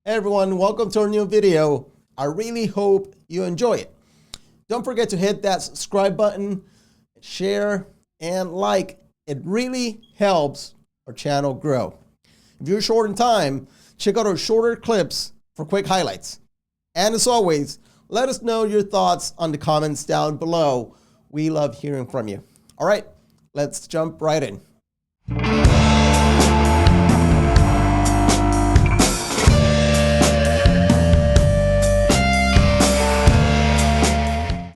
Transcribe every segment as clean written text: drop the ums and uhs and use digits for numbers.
Hey everyone, welcome to our new video. I really hope you enjoy it. Don't forget to hit that subscribe button, share, and like. It really helps our channel grow. If you're short in time, check out our shorter clips for quick highlights. And as always, let us know your thoughts on the comments down below. We love hearing from you. All right, let's jump right in.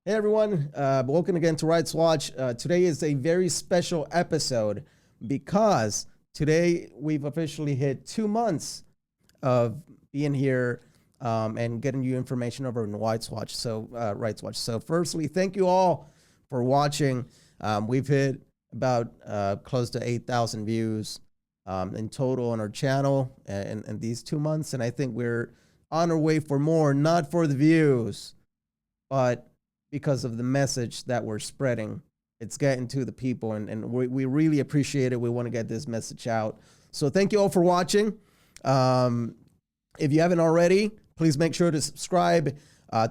Hey everyone, welcome again to Rights Watch. Today is a very special episode because today we've officially hit 2 months of being here and getting you information over on Rights Watch. Rights Watch. So firstly, thank you all for watching. We've hit about close to 8,000 views in total on our channel in these 2 months, and I think we're on our way for more, not for the views, but because of the message that we're spreading. It's getting to the people, and we really appreciate it. We want to get this message out. So thank you all for watching. If you haven't already, please make sure to subscribe,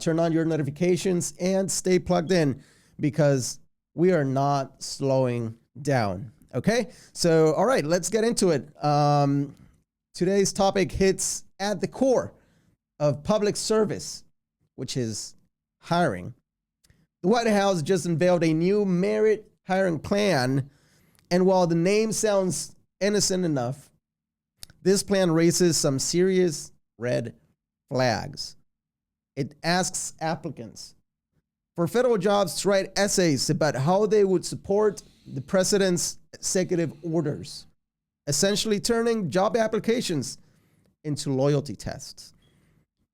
turn on your notifications, and stay plugged in because we are not slowing down. Okay? So, all right, let's get into it. Today's topic hits at the core of public service, which is hiring. The White House just unveiled a new merit hiring plan, and while the name sounds innocent enough, this plan raises some serious red flags. It asks applicants for federal jobs to write essays about how they would support the president's executive orders, essentially turning job applications into loyalty tests.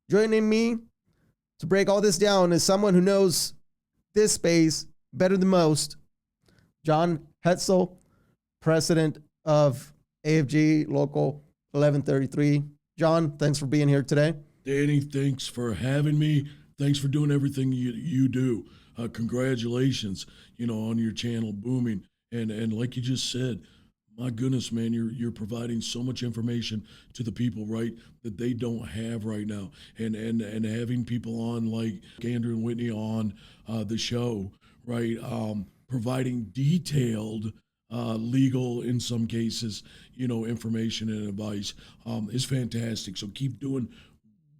Joining me to break all this down is someone who knows this space better than most, John Hetzel, president of AFG Local 1133. John, thanks for being here today. Danny, thanks for having me. Thanks for doing everything you do. Congratulations, on your channel booming. And like you just said, my goodness, man, you're providing so much information to the people, right, that they don't have right now. And having people on like Andrew and Whitney on the show, right, providing detailed legal, in some cases, information and advice is fantastic. So keep doing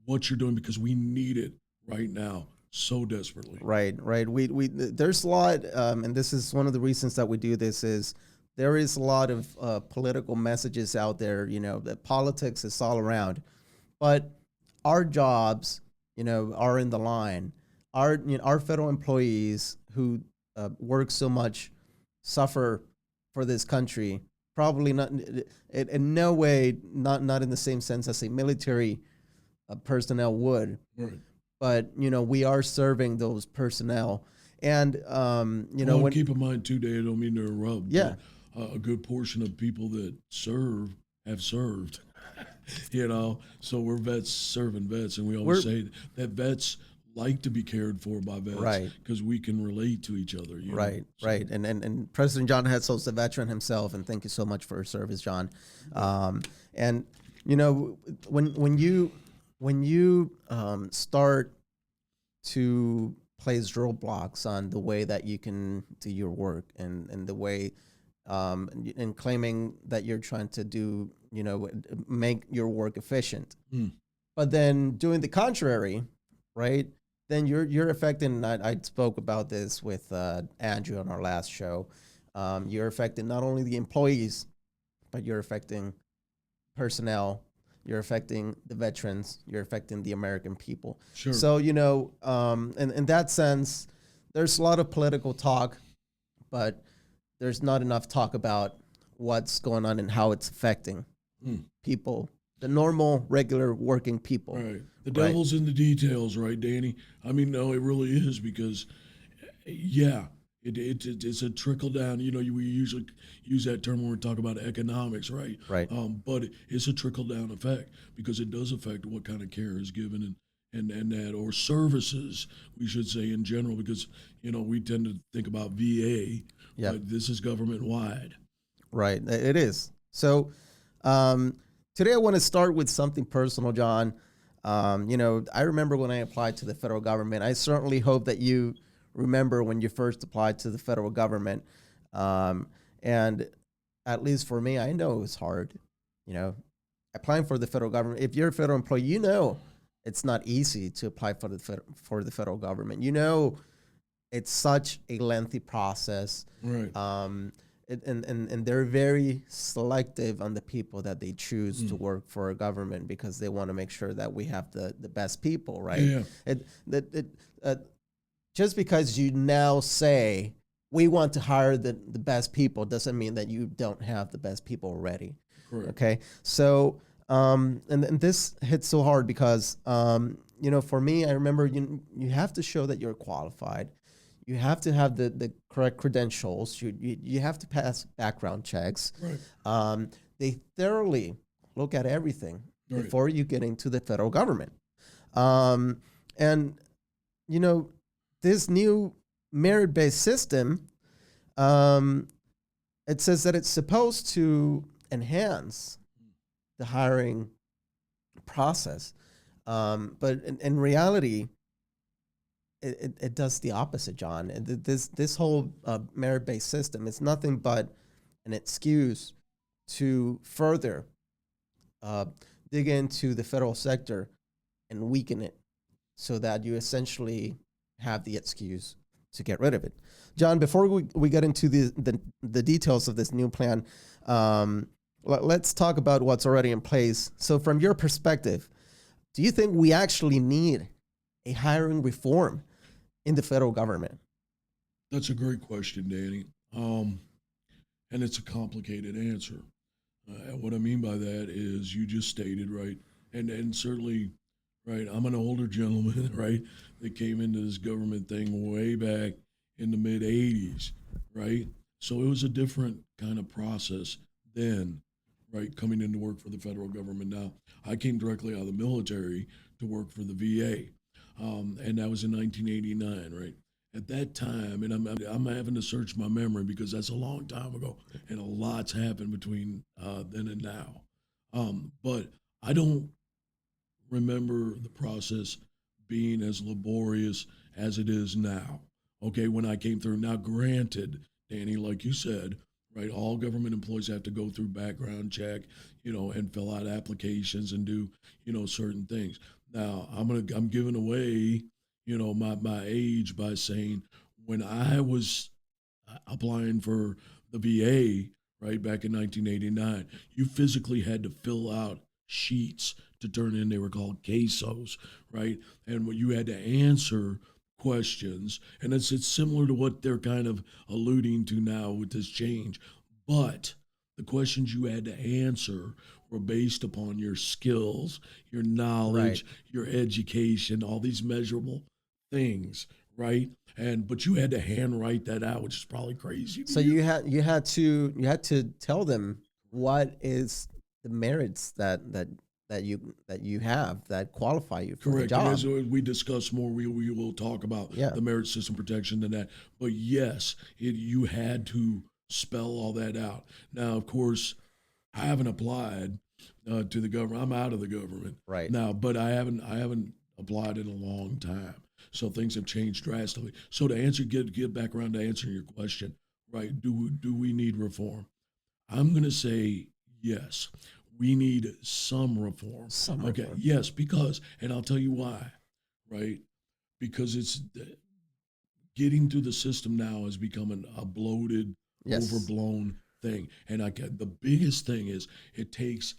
what you're doing because we need it right now so desperately. Right. We there's a lot, and this is one of the reasons that we do this is there is a lot of political messages out there, that politics is all around, but our jobs, are in the line. Our federal employees who work so much, suffer for this country, probably not in no way, not in the same sense as a military personnel would, right. But we are serving those personnel, and well, keep in mind too, Dave, I don't mean to interrupt. Yeah. A good portion of people that serve have served, so we're vets serving vets, and we always say that vets like to be cared for by vets, right? Because we can relate to each other, right. And President John Hetzel is a veteran himself, and thank you so much for your service, John. And when you start to place roadblocks on the way that you can do your work and the way and claiming that you're trying to do, make your work efficient, but then doing the contrary, right? Then you're affecting. I spoke about this with Andrew on our last show. You're affecting not only the employees, but you're affecting personnel. You're affecting the veterans. You're affecting the American people. Sure. So in that sense, there's a lot of political talk, but there's not enough talk about what's going on and how it's affecting people, the normal, regular working people. Right. The devil's in the details, right, Danny? I mean, no, it really is because, it's a trickle down. We usually use that term when we talk about economics, right? Right. But it's a trickle down effect because it does affect what kind of care is given and that, or services, we should say in general, because, we tend to think about VA. Yeah. But this is government wide. Right. It is. So today I want to start with something personal, John. I remember when I applied to the federal government. I certainly hope that you remember when you first applied to the federal government. And at least for me, I know it was hard. You know, applying for the federal government. If you're a federal employee, it's not easy to apply for the federal government. It's such a lengthy process. Right. And they're very selective on the people that they choose to work for a government because they want to make sure that we have the best people, right? Yeah. Just because you now say we want to hire the best people doesn't mean that you don't have the best people already. Correct. Okay, so and this hits so hard because for me, I remember you have to show that you're qualified. You have to have the correct credentials. You have to pass background checks. Right. They thoroughly look at everything Right. before you get into the federal government. And this new merit-based system, it says that it's supposed to enhance the hiring process, but in reality, it does the opposite, John. And this whole merit-based system is nothing but an excuse to further dig into the federal sector and weaken it, so that you essentially have the excuse to get rid of it. John, before we get into the details of this new plan, let's talk about what's already in place. So from your perspective, do you think we actually need a hiring reform in the federal government? That's a great question, Danny. And it's a complicated answer. What I mean by that is you just stated, right? And certainly, right, I'm an older gentleman, right, that came into this government thing way back in the mid 80s, right? So it was a different kind of process then, right, coming into work for the federal government. Now, I came directly out of the military to work for the VA, and that was in 1989, right? At that time, and I'm having to search my memory because that's a long time ago, and a lot's happened between then and now. But I don't remember the process being as laborious as it is now. Okay, when I came through. Now, granted, Danny, like you said, right, all government employees have to go through background check, and fill out applications and do, certain things. Now, I'm giving away, my age by saying when I was applying for the VA, right, back in 1989, you physically had to fill out sheets to turn in. They were called quesos, right? And what you had to answer questions, and it's similar to what they're kind of alluding to now with this change. But the questions you had to answer were based upon your skills, your knowledge, your education, all these measurable things, right? But you had to handwrite that out, which is probably crazy. So you had to tell them what is the merits that you have that qualify you for the Correct. job. And as we discuss more, we will talk about the merit system protection and that. But yes, you had to spell all that out. Now, of course, I haven't applied to the government. I'm out of the government Right. now, but I haven't applied in a long time. So things have changed drastically. So to get back around to answering your question, right? Do we need reform? I'm going to say yes. We need some reform. Okay. Reform. Yes, because, and I'll tell you why, right? Because it's getting through the system now has become a bloated, overblown thing. And the biggest thing is it takes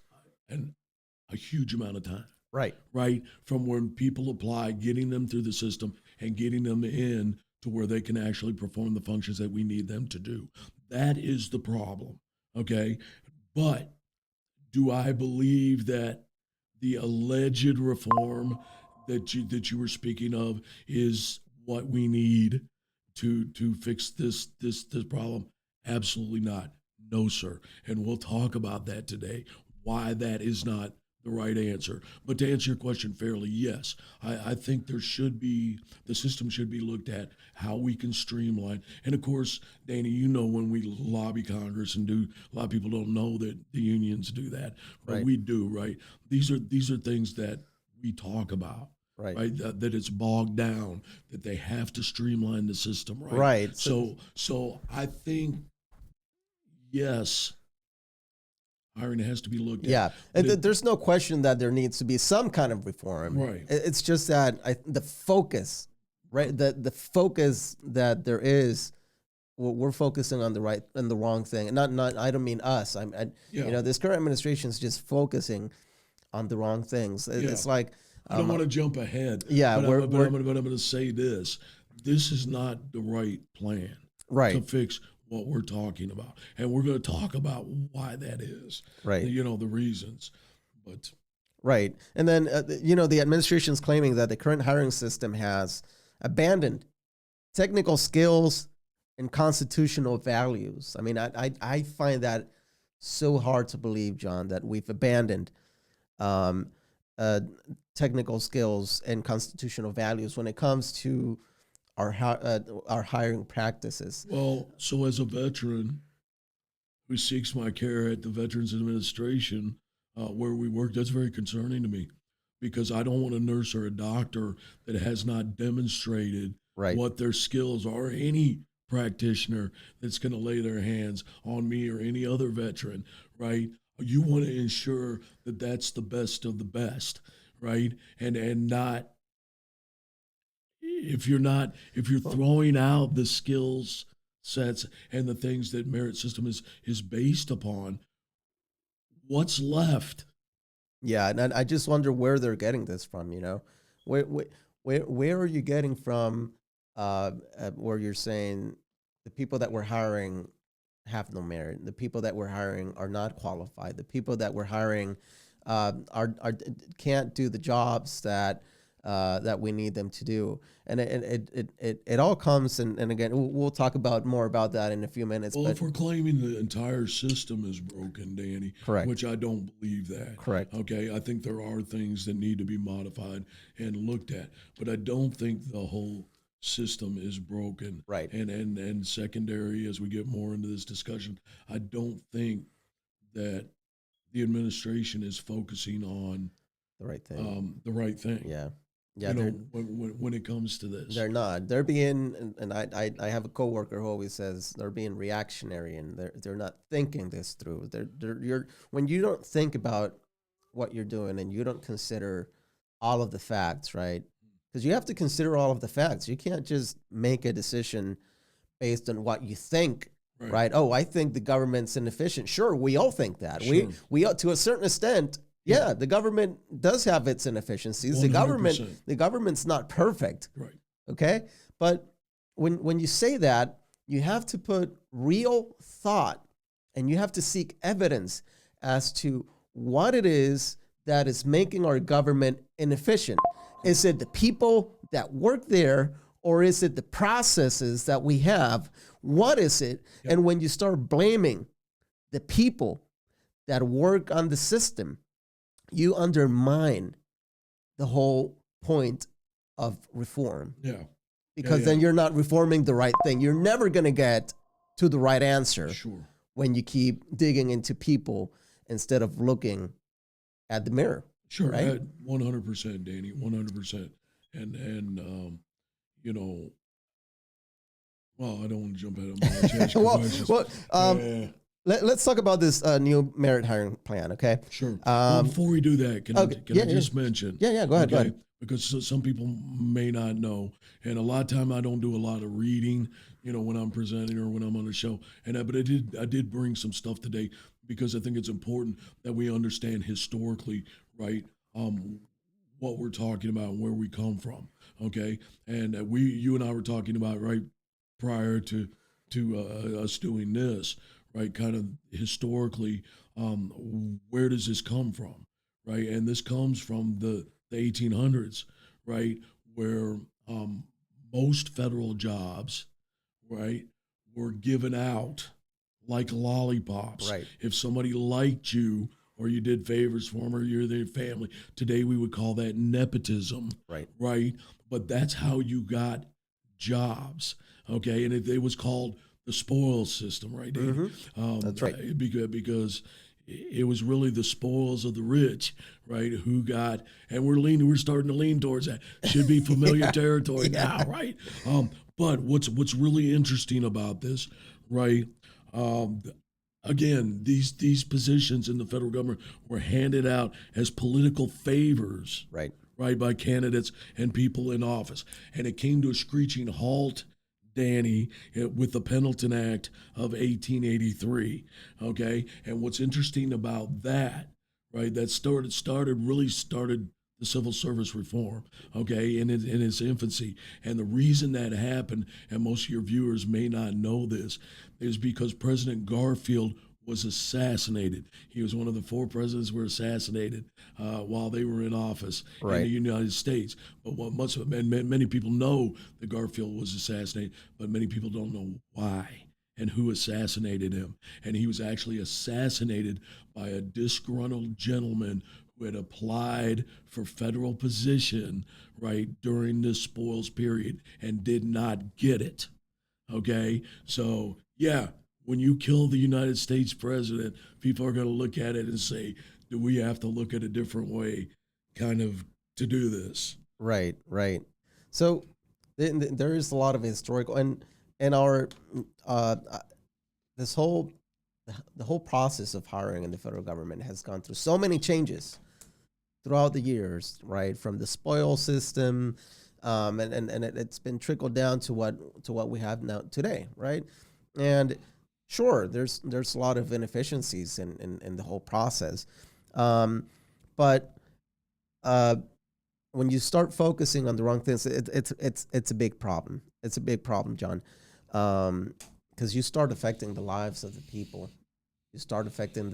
a huge amount of time. Right. From when people apply, getting them through the system and getting them in to where they can actually perform the functions that we need them to do. That is the problem. Okay. But do I believe that the alleged reform that you were speaking of is what we need to fix this problem? Absolutely not. No, sir. And we'll talk about that today, why that is not the right answer. But to answer your question fairly, yes, I think the system should be looked at, how we can streamline. And of course, Danny, when we lobby Congress and a lot of people don't know that the unions do that, but we do, right? These are things that we talk about. Right. Right, that it's bogged down, that they have to streamline the system, right? Right. So I think yes, hiring has to be looked at. Yeah, and there's no question that there needs to be some kind of reform. Right. It's just that the focus, right? The focus that there is, we're focusing on the right and the wrong thing. And not I don't mean us. This current administration is just focusing on the wrong things. It's like I don't want to jump ahead. Yeah, but I'm going to say this: this is not the right plan, right, to fix what we're talking about, and we're going to talk about why that is, right? The reasons, but right. And then the administration's claiming that the current hiring system has abandoned technical skills and constitutional values. I mean, I find that so hard to believe, John, that we've abandoned technical skills and constitutional values when it comes to our hiring practices. Well, so as a veteran who seeks my care at the Veterans Administration, where we work, that's very concerning to me, because I don't want a nurse or a doctor that has not demonstrated what their skills are. Any practitioner that's going to lay their hands on me or any other veteran, right? You want to ensure that that's the best of the best, right? And not, if you're throwing out the skills sets and the things that merit system is based upon, what's left? Yeah, and I just wonder where they're getting this from. Where are you getting from? Where you're saying the people that we're hiring have no merit. The people that we're hiring are not qualified. The people that we're hiring can't do the jobs that we need them to do. And it all comes, and again, we'll talk about more about that in a few minutes. Well, if we're claiming the entire system is broken, Danny, correct, which I don't believe that. Correct. Okay, I think there are things that need to be modified and looked at, but I don't think the whole system is broken. Right. And secondary, as we get more into this discussion, I don't think that the administration is focusing on the right thing. Yeah. Yeah. When it comes to this, they're not. They're being, and I have a coworker who always says they're being reactionary, and they're not thinking this through. When you don't think about what you're doing and you don't consider all of the facts, right? Because you have to consider all of the facts. You can't just make a decision based on what you think, right? Oh, I think the government's inefficient. Sure, we all think that. Sure. We to a certain extent, yeah, the government does have its inefficiencies. 100%. The government's not perfect, right? Okay, but when you say that, you have to put real thought and you have to seek evidence as to what it is that is making our government inefficient. Is it the people that work there, or is it the processes that we have? What is it? Yep. And when you start blaming the people that work on the system, you undermine the whole point of reform. Yeah. Because then you're not reforming the right thing. You're never going to get to the right answer. Sure. When you keep digging into people instead of looking at the mirror. Sure, right? 100%, Danny, 100%. And well, I don't want to jump ahead of my let's talk about this new merit hiring plan, okay? Sure. Before we do that, can I just mention? Yeah, go ahead, go ahead. Because some people may not know, and a lot of time I don't do a lot of reading, when I'm presenting or when I'm on a show. But I did bring some stuff today because I think it's important that we understand historically, right, what we're talking about and where we come from, okay? And you and I were talking about, right, prior to us doing this, right, kind of historically, where does this come from, right? And this comes from the 1800s, right, where most federal jobs, right, were given out like lollipops. Right. If somebody liked you or you did favors for them or you're their family, today we would call that nepotism. Right. Right. But that's how you got jobs. Okay. And it was called the spoils system, right? Mm-hmm. That's right. Because it was really the spoils of the rich, right? Who got, and we're starting to lean towards that. Should be familiar territory now, right? But what's really interesting about this, right? Um, Again, these positions in the federal government were handed out as political favors, Right. right, by candidates and people in office. And it came to a screeching halt, Danny, with the Pendleton Act of 1883. Okay, and what's interesting about that, right? That really started the civil service reform, okay, in its infancy. And the reason that happened, and most of your viewers may not know this, is because President Garfield was assassinated. He was one of the 4 presidents who were assassinated while they were in office in Right. the United States. But many people know that Garfield was assassinated, but many people don't know why and who assassinated him. And he was actually assassinated by a disgruntled gentleman who had applied for federal position, right, during the spoils period and did not get it. Okay, so yeah, when you kill the United States president, people are going to look at it and say, do we have to look at a different way kind of to do this? Right. Right. So there is a lot of historical and our this whole the whole process of hiring in the federal government has gone through so many changes throughout the years, right? From the spoil system, it's been trickled down to what we have now today, right? And sure, there's a lot of inefficiencies in the whole process, but when you start focusing on the wrong things, it's a big problem. It's a big problem, John, because you start affecting the lives of the people. You start affecting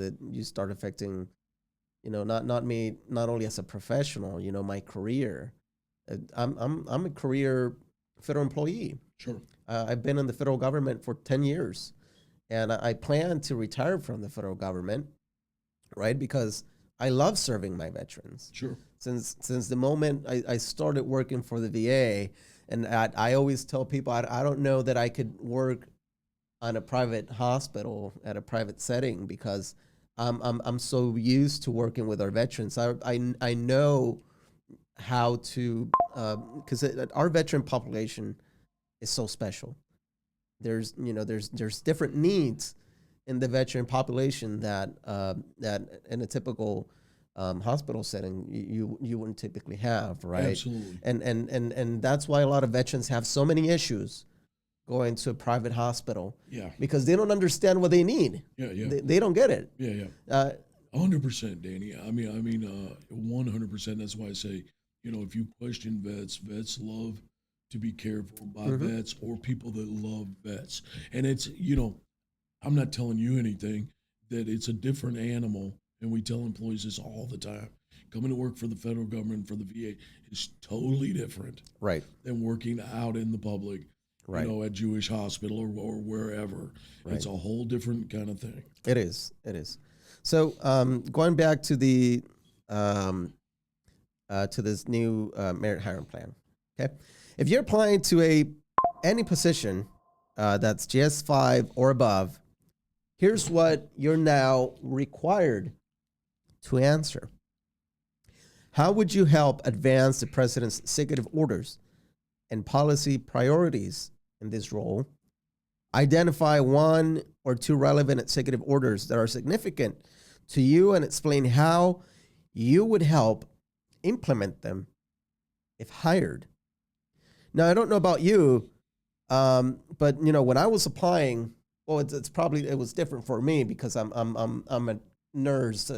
not only as a professional, my career. I'm a career federal employee. Sure. I've been in the federal government for 10 years, and I plan to retire from the federal government, right? Because I love serving my veterans. Sure. Since the moment I started working for the VA, and I always tell people I don't know that I could work on a private hospital at a private setting because I'm so used to working with our veterans. I know how to because our veteran population is so special. There's different needs in the veteran population that in a typical hospital setting you wouldn't typically have, right? Absolutely. And that's why a lot of veterans have so many issues going to a private hospital. Yeah. Because they don't understand what they need. Yeah. Yeah. They don't get it. Yeah. 100%, Danny. I mean, 100%. That's why I say, if you question vets love to be cared for by vets or people that love vets. And it's, I'm not telling you anything, that it's a different animal. And we tell employees this all the time. Coming to work for the federal government, for the VA, is totally different, right, than working out in the public, right, at Jewish hospital or wherever. Right. It's a whole different kind of thing. It is. So going back to the to this new merit hiring plan. Okay, if you're applying to any position that's GS5 or above, here's what you're now required to answer. How would you help advance the president's executive orders and policy priorities in this role? Identify 1 or 2 relevant executive orders that are significant to you and explain how you would help implement them if hired. Now, I don't know about you, but when I was applying, well, it was different for me because I'm a nurse.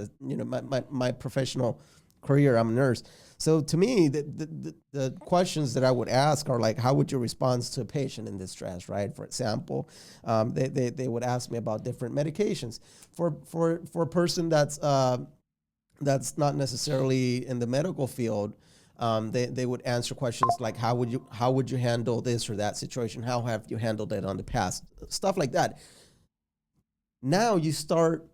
My professional career, I'm a nurse. So to me, the questions that I would ask are like, how would you respond to a patient in distress, right? For example, they would ask me about different medications. For a person that's not necessarily in the medical field, they would answer questions like, how would you handle this or that situation? How have you handled it on the past? Stuff like that. Now you start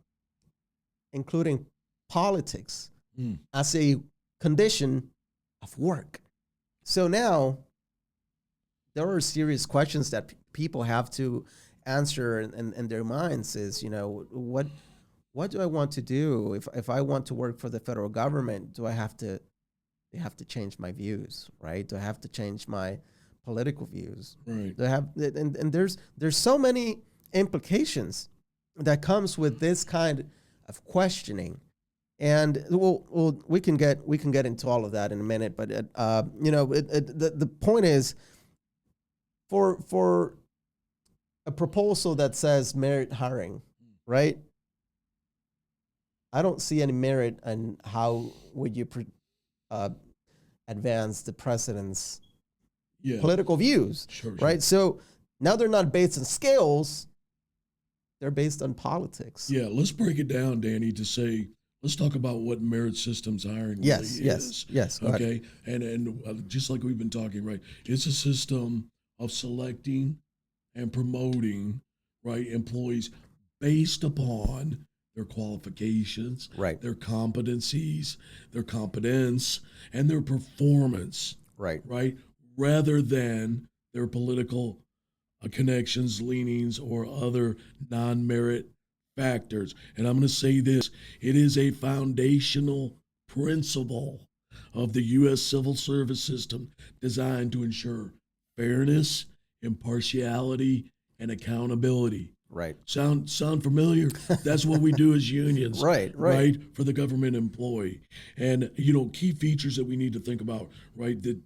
including politics as a condition of work. So now there are serious questions that people have to answer in their minds is, what do I want to do? If I want to work for the federal government, do I have to change my views, right? Do I have to change my political views? Right. Do I have and there's so many implications that comes with this kind of questioning. And we can get into all of that in a minute, but the point is, for a proposal that says merit hiring, right? I don't see any merit in how would you uh, advance the president's Yeah. political views, Sure. right? So now they're not based on scales; they're based on politics. Yeah. Let's break it down, Danny, to say, let's talk about what merit systems hiring really is. Yes. Go ahead. Okay. And just like we've been talking, right? It's a system of selecting and promoting, right, employees based upon their qualifications, Right. their competencies, their competence, and their performance, Right. right? Rather than their political connections, leanings, or other non merit factors. And I'm going to say this, it is a foundational principle of the U.S. civil service system designed to ensure fairness, impartiality, and accountability. Right. Sound familiar? That's what we do as unions. Right. For the government employee. And key features that we need to think about, right, that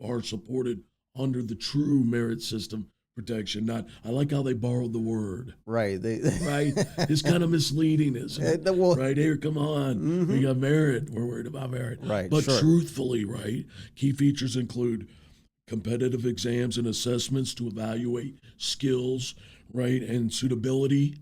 are supported under the true merit system protection. Not, I like how they borrowed the word. Right. Right? It's kind of misleading, isn't it? Right here, come on. We got merit. We're worried about merit. Right. But sure. truthfully, right, key features include competitive exams and assessments to evaluate skills, right, and suitability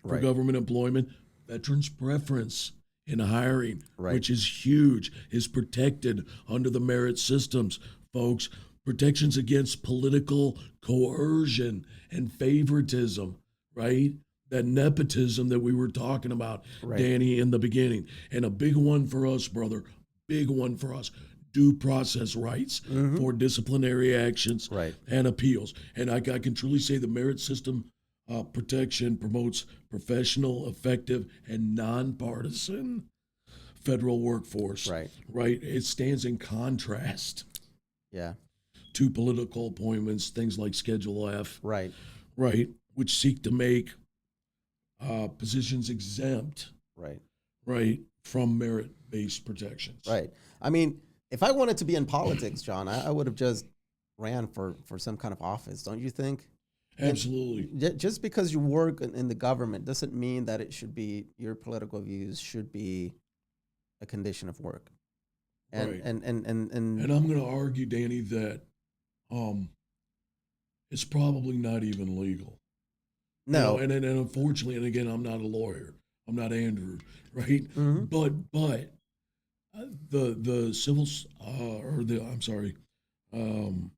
for Right. government employment. Veterans preference in hiring, Right. which is huge, is protected under the merit systems, folks. Protections against political coercion and favoritism, right? That nepotism that we were talking about, Right. Danny, in the beginning. And a big one for us, brother, big one for us, due process rights for disciplinary actions Right. and appeals. And I can truly say the merit system protection promotes professional, effective, and nonpartisan federal workforce. Right. Right? It stands in contrast Yeah. to political appointments, things like Schedule F, Right. right, which seek to make positions exempt, Right. right, from merit-based protections. Right. I mean, if I wanted to be in politics, John, I would have just ran for some kind of office, don't you think? Absolutely. Just because you work in the government doesn't mean that it should be your political views should be a condition of work. And Right. and And I'm going to argue, Danny, that it's probably not even legal. no. And unfortunately, and again, I'm not a lawyer. I'm not Andrew, right? Mhm. But the civil or the I'm sorry, um,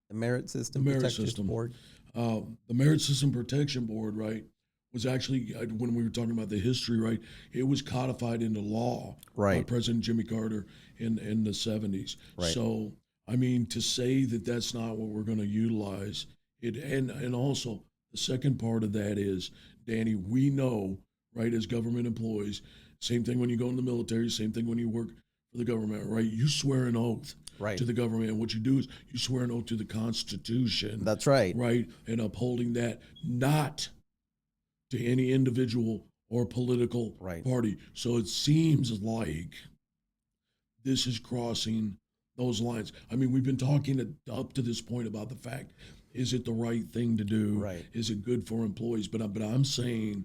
The Merit System merit Protection system. Board. The Merit System Protection Board, right, was actually when we were talking about the history, right, it was codified into law by Right. President Jimmy Carter in the 70s. Right. So I mean, to say that that's not what we're going to utilize it, and also the second part of that is, Danny, we know, right, as government employees, same thing when you go in the military, same thing when you work for the government, right? You swear an oath Right. to the government, and what you do is you swear an oath to the Constitution, That's right. right, and upholding that, not to any individual or political Right. party. So it seems like this is crossing those lines. I mean, we've been talking up to this point about the fact, is it the right thing to do? Right. Is it good for employees? But I'm saying,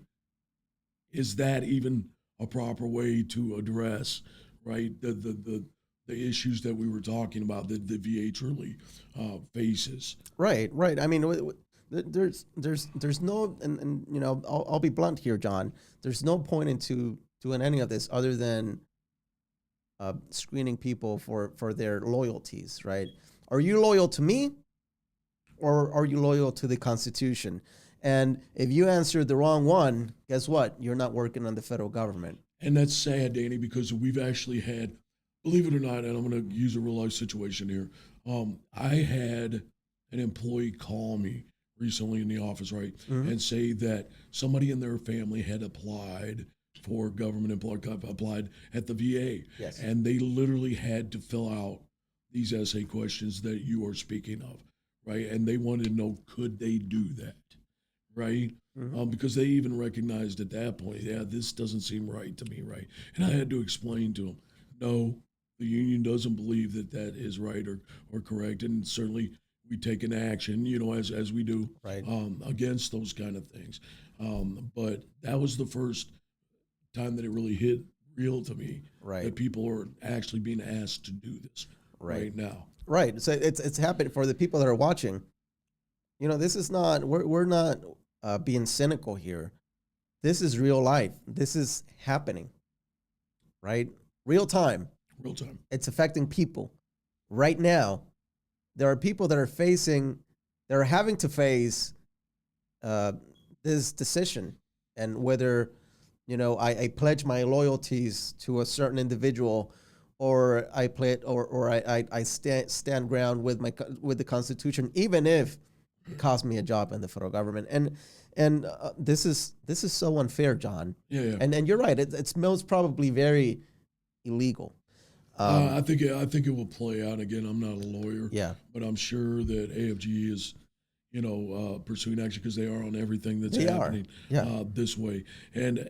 is that even a proper way to address, right, the issues that we were talking about that the VA truly faces? Right. I mean, there's no, and I'll be blunt here, John. There's no point into doing any of this other than screening people for their loyalties, right? Are you loyal to me, or are you loyal to the Constitution? And if you answer the wrong one, guess what? You're not working on the federal government. And that's sad, Danny, because we've actually had, believe it or not, and I'm going to use a real life situation here. I had an employee call me recently in the office, right, Mhm. and say that somebody in their family had applied for applied at the VA, Yes. and they literally had to fill out these essay questions that you are speaking of, right? And they wanted to know, could they do that, right? Mhm. Because they even recognized at that point, yeah, this doesn't seem right to me, right? And I had to explain to them, no, the union doesn't believe that that is right or correct, and certainly we take an action, as we do Right. against those kind of things. But that was the first time that it really hit real to me Right. that people are actually being asked to do this Right. right now. Right. So it's happening for the people that are watching. This is not, we're not being cynical here. This is real life. This is happening, right? Real time. Real time. It's affecting people right now. There are people that are having to face uh, this decision, and whether I pledge my loyalties to a certain individual, or I play it, or I stand ground with with the Constitution, even if it costs me a job in the federal government. And this is so unfair, John. Yeah, yeah. And you're right. It's most probably very illegal. I think it will play out again. I'm not a lawyer, Yeah, but I'm sure that AFG is, pursuing action because they are on everything that's they are. happening Yeah, this way. And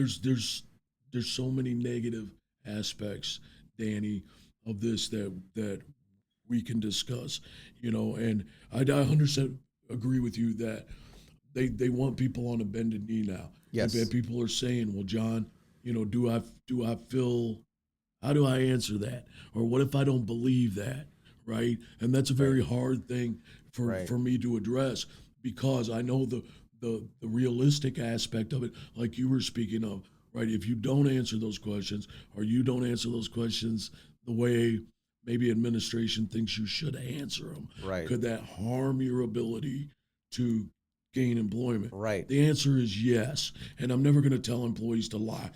there's so many negative aspects, Danny, of this that we can discuss. And I 100% agree with you that they want people on a bended knee now. Yes. And people are saying, well, John, do I feel, how do I answer that? Or what if I don't believe that? Right. And that's a very hard thing Right. for me to address, because I know the realistic aspect of it, like you were speaking of, right? If you don't answer those questions, or you don't answer those questions the way maybe administration thinks you should answer them, Right. could that harm your ability to gain employment? Right. The answer is yes. And I'm never going to tell employees to lie,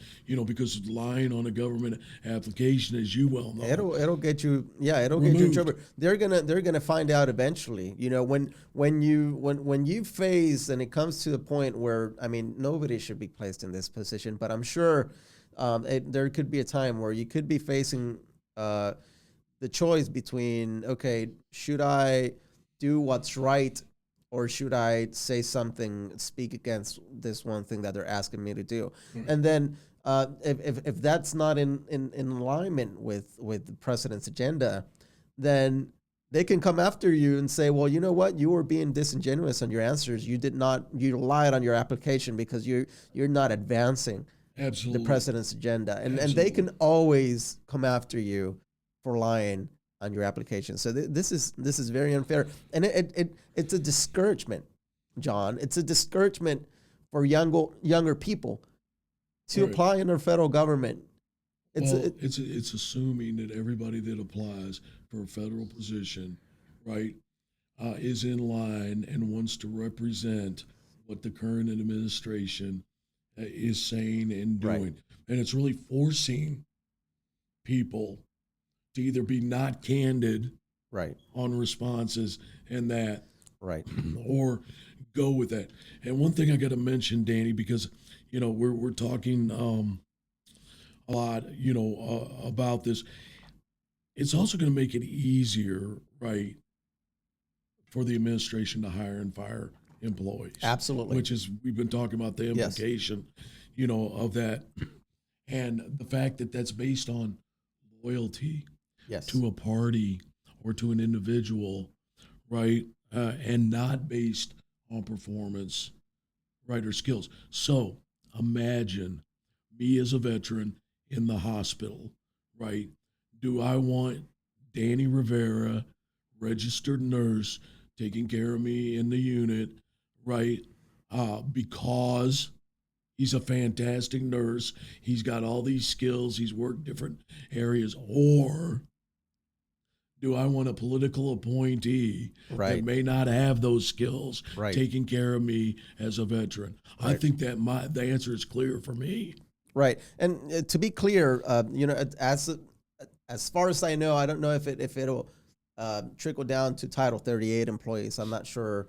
because lying on a government application, as you well know, It'll get you, yeah, it'll get you in trouble. They're gonna find out eventually. When you face, and it comes to the point where, I mean, nobody should be placed in this position, but I'm sure there could be a time where you could be facing the choice between, okay, should I do what's right, or should I say something, speak against this one thing that they're asking me to do? And then if that's not in alignment with the president's agenda, then they can come after you and say, well, you know what, you were being disingenuous on your answers. You lied on your application because you're not advancing absolutely the president's agenda, and Absolutely. they can always come after you for lying on your application. So this is very unfair, and it's a discouragement, John. It's a discouragement for younger people to Right. apply in our federal government. It's assuming that everybody that applies for a federal position, right, is in line and wants to represent what the current administration is saying and doing. Right. And it's really forcing people to either be not candid Right. on responses and that, Right. or go with that. And one thing I got to mention, Danny, because we're talking a lot, about this. It's also going to make it easier, right, for the administration to hire and fire employees. Absolutely. Which is, we've been talking about the Yes. implication, of that, and the fact that that's based on loyalty Yes. to a party or to an individual, right, and not based on performance, right, or skills. So imagine me as a veteran in the hospital, right? Do I want Danny Rivera, registered nurse, taking care of me in the unit, right? Because he's a fantastic nurse, he's got all these skills, he's worked different areas, or do I want a political appointee Right. that may not have those skills Right. taking care of me as a veteran? I Right. think that the answer is clear for me. Right. And to be clear, as far as I know, I don't know if it'll trickle down to Title 38 employees. I'm not sure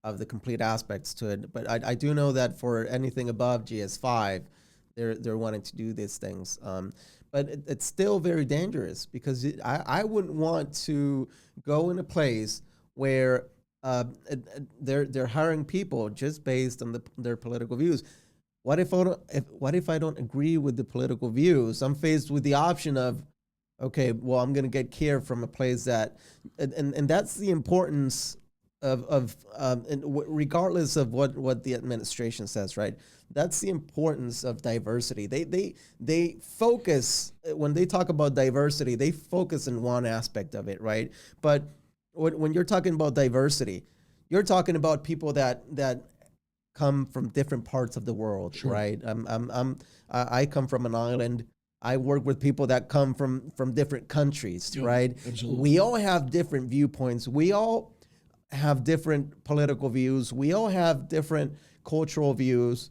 of the complete aspects to it, but I do know that for anything above GS5, they're wanting to do these things. But it's still very dangerous because I wouldn't want to go in a place where they're hiring people just based on their political views. What if I don't agree with the political views? I'm faced with the option of, okay, well, I'm going to get care from a place that, and that's the importance of regardless of what the administration says, right? That's the importance of diversity. They focus when they talk about diversity, they focus in one aspect of it, right? But when you're talking about diversity, you're talking about people that come from different parts of the world, Sure. right? I come from an island. I work with people that come from different countries, Yeah, right? absolutely. We all have different viewpoints. We all have different political views. We all have different cultural views,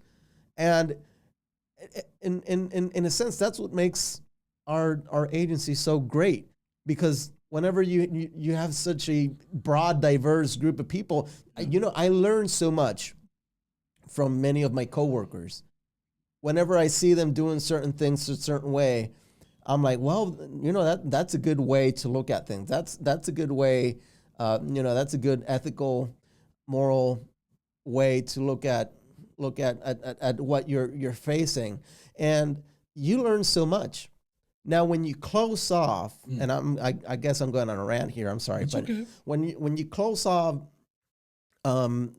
and in a sense, that's what makes our agency so great. Because whenever you have such a broad, diverse group of people, I learn so much from many of my coworkers. Whenever I see them doing certain things a certain way, I'm like, well, that's a good way to look at things. That's a good way, that's a good ethical, moral way to look at what you're facing, and you learn so much. Now, when you close off, and I guess I'm going on a rant here. I'm sorry, It's but okay. when you close off, and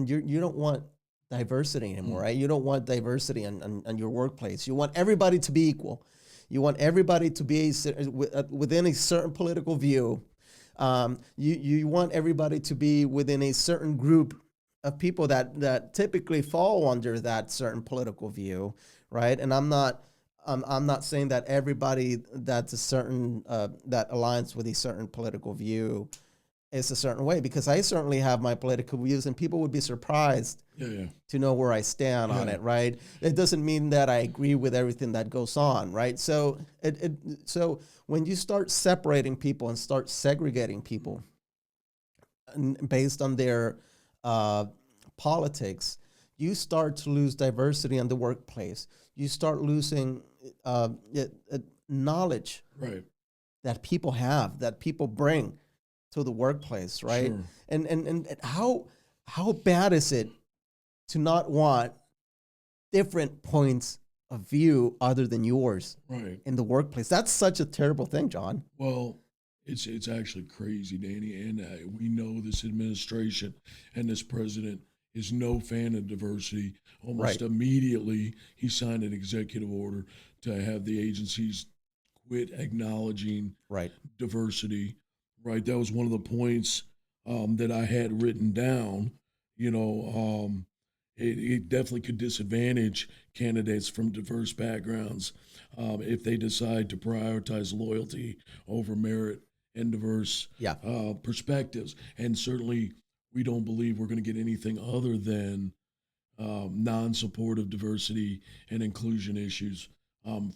you don't want diversity anymore, right? You don't want diversity on your workplace. You want everybody to be equal. You want everybody to be within a certain political view. You want everybody to be within a certain group of people that typically fall under that certain political view, right? And I'm not saying that everybody that's a certain that aligns with a certain political view is a certain way, because I certainly have my political views, and people would be surprised Yeah. to know where I stand on Yeah. it, right? It doesn't mean that I agree with everything that goes on, right? So so when you start separating people and start segregating people based on their politics, you start to lose diversity in the workplace. You start losing knowledge Right. that people have, that people bring to the workplace, right? Sure. And how bad is it to not want different points of view other than yours Right. in the workplace? That's such a terrible thing, John. Well, it's actually crazy, Danny, and we know this administration and this president is no fan of diversity. Almost Right. immediately, he signed an executive order to have the agencies quit acknowledging Right. diversity. Right, that was one of the points that I had written down. You know, it definitely could disadvantage candidates from diverse backgrounds if they decide to prioritize loyalty over merit and diverse Yeah. perspectives. And certainly, we don't believe we're going to get anything other than non-support of diversity and inclusion issues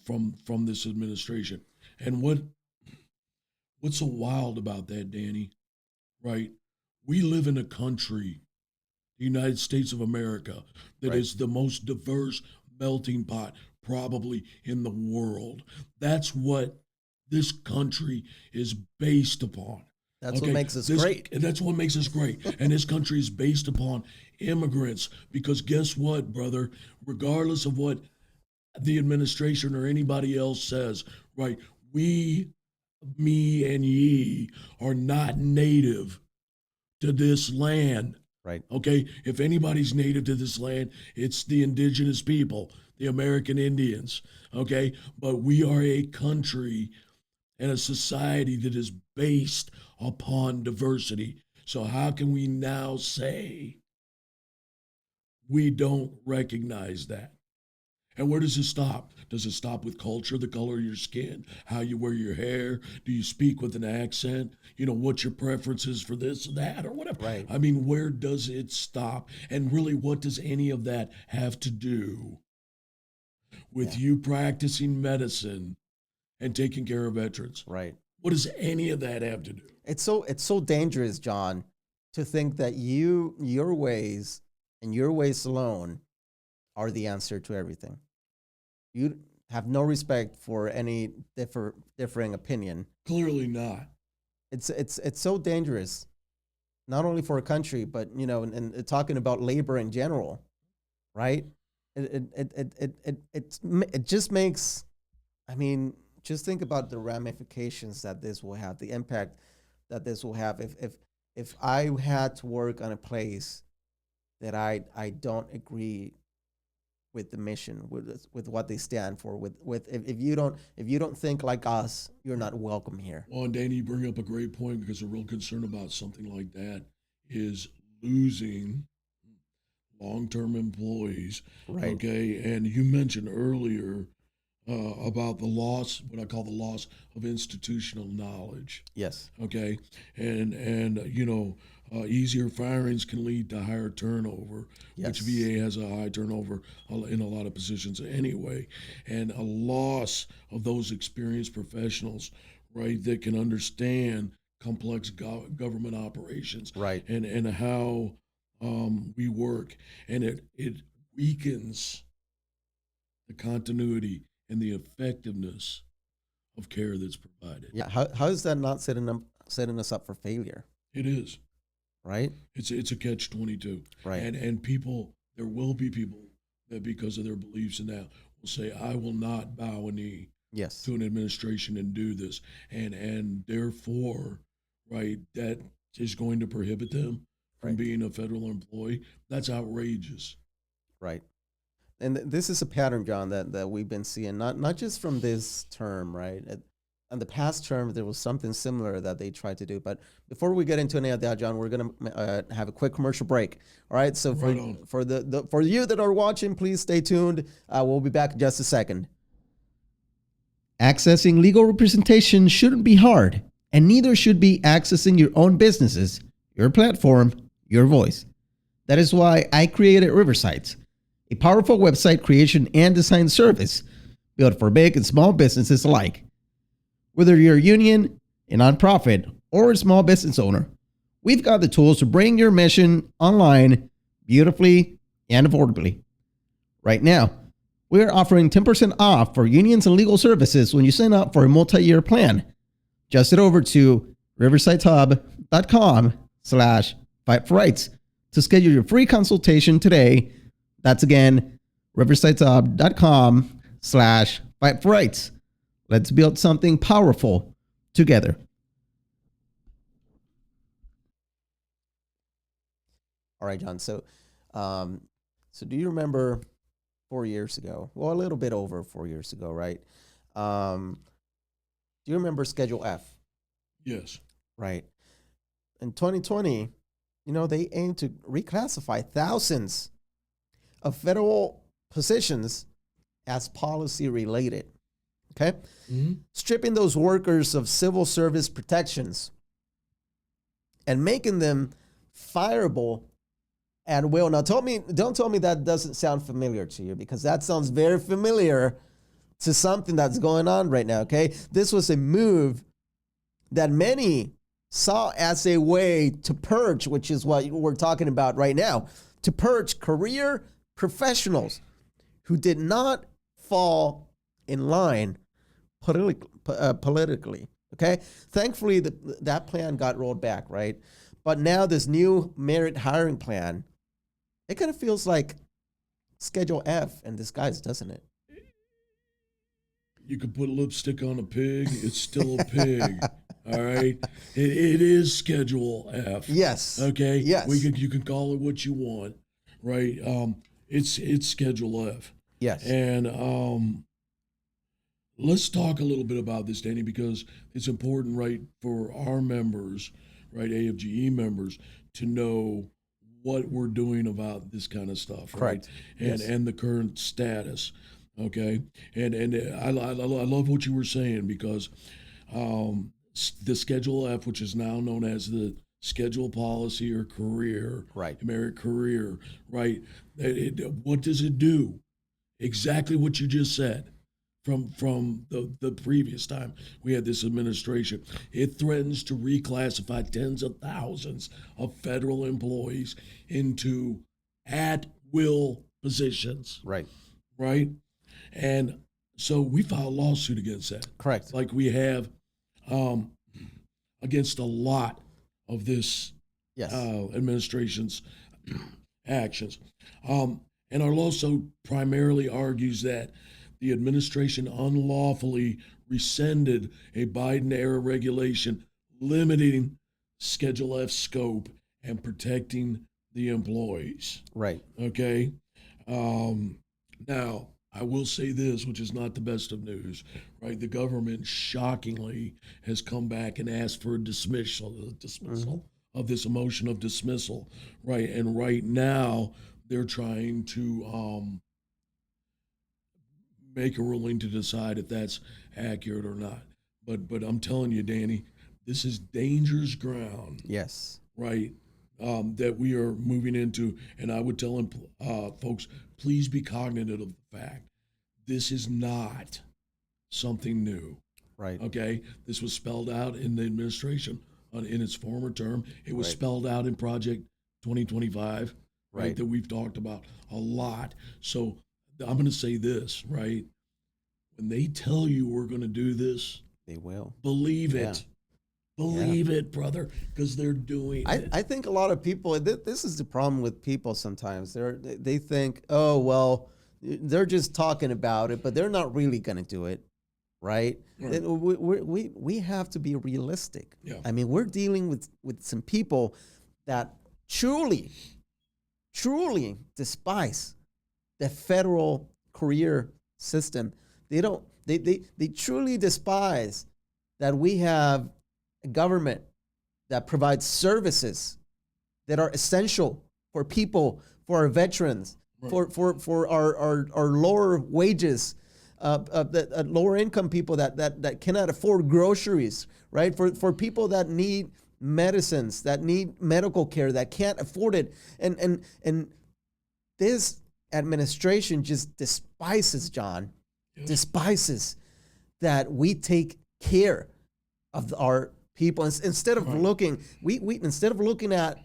from this administration. And what's so wild about that, Danny? Right? We live in a country, the United States of America, that Right. is the most diverse melting pot probably in the world. That's what this country is based upon. That's what makes us great. That's what makes us great. And this country is based upon immigrants because guess what, brother? Regardless of what the administration or anybody else says, right? We, me, and ye are not native to this land. Right. Okay, if anybody's native to this land, it's the indigenous people, the American Indians. Okay, but we are a country and a society that is based upon diversity. So, how can we now say we don't recognize that? And where does it stop? Does it stop with culture, the color of your skin, how you wear your hair? Do you speak with an accent? You know, what's your preferences for this or that or whatever? Right. I mean, where does it stop? And really, what does any of that have to do with Yeah. you practicing medicine and taking care of veterans? Right. What does any of that have to do? It's so dangerous, John, to think that your ways and your ways alone are the answer to everything. You have no respect for any differing opinion. Clearly not. It's so dangerous, not only for a country, but and talking about labor in general, right? It just makes, I mean, just think about the ramifications that this will have, the impact that this will have. If I had to work on a place that I don't agree with the mission, with what they stand for, with if you don't think like us, you're not welcome here. Well, and Danny, you bring up a great point, because a real concern about something like that is losing long-term employees. Right. Okay, and you mentioned earlier about the loss, what I call the loss of institutional knowledge. Yes. Okay, and easier firings can lead to higher turnover, which Yes. VA has a high turnover in a lot of positions anyway, and a loss of those experienced professionals, right, that can understand complex government operations, Right. and how we work, and it weakens the continuity and the effectiveness of care that's provided. Yeah. How is that not setting us up for failure? It is. Right. It's a catch-22. Right. And people, there will be people that, because of their beliefs in that, will say, I will not bow a knee Yes. to an administration and do this, and therefore, right, that is going to prohibit them from Right. being a federal employee. That's outrageous. Right. And this is a pattern, John, that we've been seeing, not just from this term, right? On the past term, there was something similar that they tried to do. But before we get into any of that, John, we're going to have a quick commercial break. All right. So Right on. for you that are watching, please stay tuned. We'll be back in just a second. Accessing legal representation shouldn't be hard, and neither should be accessing your own businesses, your platform, your voice. That is why I created Riversites, a powerful website creation and design service built for big and small businesses alike. Whether you're a union, a nonprofit, or a small business owner, we've got the tools to bring your mission online beautifully and affordably. Right now, we're offering 10% off for unions and legal services when you sign up for a multi-year plan. Just head over to riversitehub.com/fight-for-rights to schedule your free consultation today. That's again, riversitehub.com/fight-for-rights. Let's build something powerful together. All right, John. So do you remember 4 years ago? Well, a little bit over 4 years ago, right? Do you remember Schedule F? Yes. Right. In 2020, they aim to reclassify thousands of federal positions as policy related. Okay? Mm-hmm. Stripping those workers of civil service protections and making them fireable at will. Now, don't tell me that doesn't sound familiar to you, because that sounds very familiar to something that's going on right now, okay? This was a move that many saw as a way to purge, which is what we're talking about right now, to purge career professionals who did not fall in line politically, okay? Thankfully, that plan got rolled back, right? But now this new merit hiring plan, it kind of feels like Schedule F in disguise, doesn't it? You could put lipstick on a pig, it's still a pig. All right? It is Schedule F. Yes. Okay? Yes. You can call it what you want, right? It's Schedule F. Yes. And let's talk a little bit about this, Danny, because it's important, right, for our members, right, AFGE members, to know what we're doing about this kind of stuff, Correct. right? And Yes. and the current status, okay? And I love what you were saying, because the Schedule F, which is now known as the schedule policy or career, Right. merit career, right? What does it do? Exactly what you just said. from the previous time we had this administration. It threatens to reclassify tens of thousands of federal employees into at will positions, Right. right? And so we filed a lawsuit against that, Correct. like we have um, against a lot of this Yes. administration's actions. And our lawsuit primarily argues that the administration unlawfully rescinded a Biden era regulation limiting Schedule F scope and protecting the employees. Right. Okay. Now, I will say this, which is not the best of news, right? The government shockingly has come back and asked for a dismissal of this motion of dismissal, right? And right now, they're trying to make a ruling to decide if that's accurate or not. But I'm telling you, Danny, this is dangerous ground, Yes. right? That we are moving into, and I would tell folks, please be cognizant of the fact this is not something new. Right. Okay, this was spelled out in the administration in its former term. It was Right. spelled out in Project 2025, right? Right. That we've talked about a lot. So I'm going to say this, right? When they tell you we're going to do this, They will. believe Yeah. it. Believe it, brother, because they're doing it. I think a lot of people, this is the problem with people sometimes. They think, oh, well, they're just talking about it, but they're not really going to do it, right? Right. We have to be realistic. Yeah. I mean, we're dealing with some people that truly despise the federal career system. They truly despise that we have a government that provides services that are essential for people, for our veterans, Right. for our lower wages, lower income people that cannot afford groceries, right? For people that need medicines, that need medical care, that can't afford it. And this administration just despises, John, Yes. despises that we take care of our people instead of Right. looking instead of looking at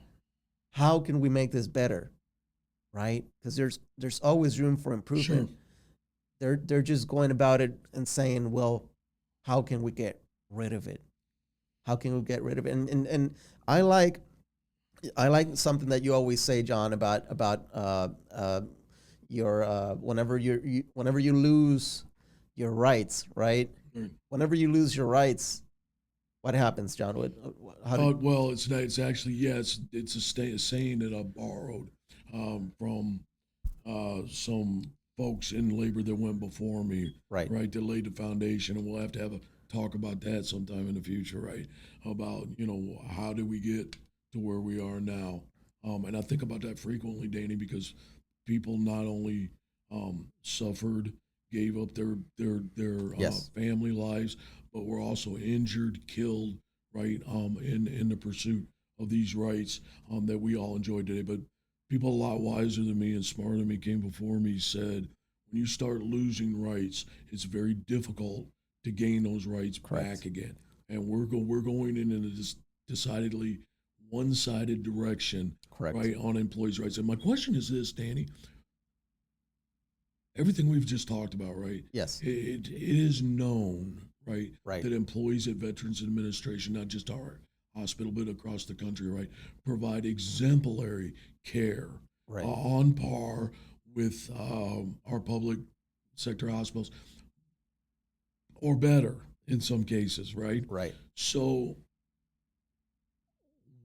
how can we make this better, right? Because there's always room for improvement. Sure. They're just going about it and saying, well, how can we get rid of it? How can we get rid of it? And I like something that you always say, John, about your whenever you lose your rights, right? Right. Whenever you lose your rights, what happens, John? Well, it's actually, yes, it's a saying that I borrowed from some folks in labor that went before me, Right. right, that laid the foundation, and we'll have to have a talk about that sometime in the future, right, about, how did we get to where we are now. And I think about that frequently, Danny, because people not only suffered, gave up their Yes. family lives, but were also injured, killed, right, in the pursuit of these rights that we all enjoy today. But people a lot wiser than me and smarter than me came before me said, when you start losing rights, it's very difficult to gain those rights Correct. back again. And we're going in a decidedly one-sided direction, Correct. right, on employees' rights. And my question is this, Danny. Everything we've just talked about, right? Yes. It is known, right, Right. that employees at Veterans Administration, not just our hospital, but across the country, right, provide exemplary care Right. on par with our public sector hospitals, or better in some cases, right? Right. So,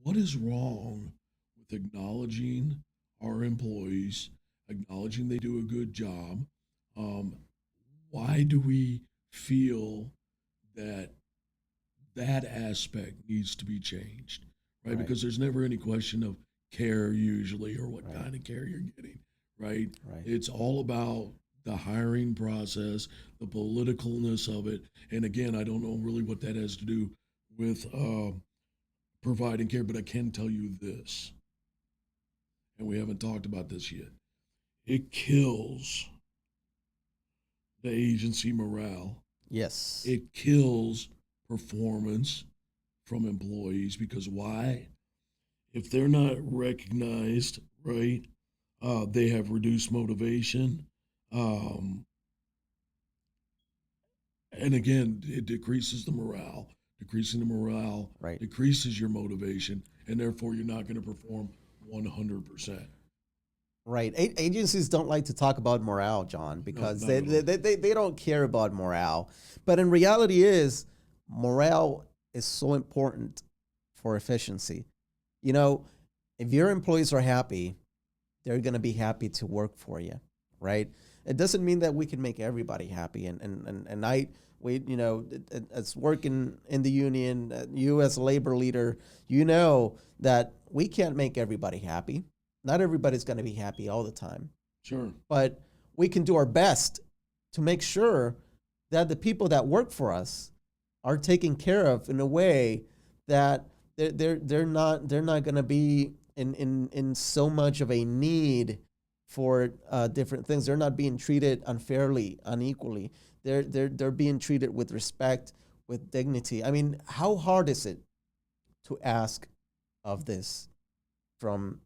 what is wrong with acknowledging our employees, acknowledging they do a good job? Why do we feel that that aspect needs to be changed, right? Right. Because there's never any question of care usually, or what Right. kind of care you're getting, right? Right. It's all about the hiring process, the politicalness of it. And again, I don't know really what that has to do with providing care, but I can tell you this, and we haven't talked about this yet. It kills the agency morale. Yes. It kills performance from employees because why? If they're not recognized, right, they have reduced motivation. Um, and again, it decreases the morale. Decreasing the morale Right. decreases your motivation, and therefore you're not going to perform 100%. Right. Agencies don't like to talk about morale, John, No, because not at all. they don't care about morale. But in reality is morale is so important for efficiency. You know, if your employees are happy, they're going to be happy to work for you, right? It doesn't mean that we can make everybody happy. And we, as working in the union, you as a labor leader, you know that we can't make everybody happy. Not everybody's going to be happy all the time, Sure. but we can do our best to make sure that the people that work for us are taken care of in a way that they're not going to be in so much of a need for different things. They're not being treated unfairly, unequally. They're being treated with respect, with dignity. I mean, how hard is it to ask of this from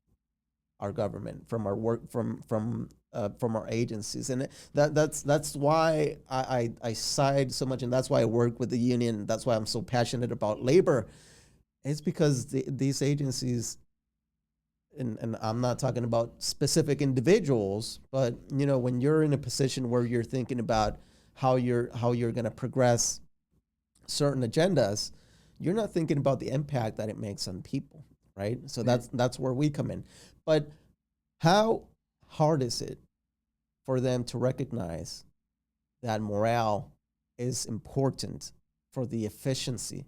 our government, from our work, from our agencies, and that's why I side so much, and that's why I work with the union. That's why I'm so passionate about labor. It's because these agencies, and I'm not talking about specific individuals, but when you're in a position where you're thinking about how you're going to progress certain agendas, you're not thinking about the impact that it makes on people, right? So that's where we come in. But how hard is it for them to recognize that morale is important for the efficiency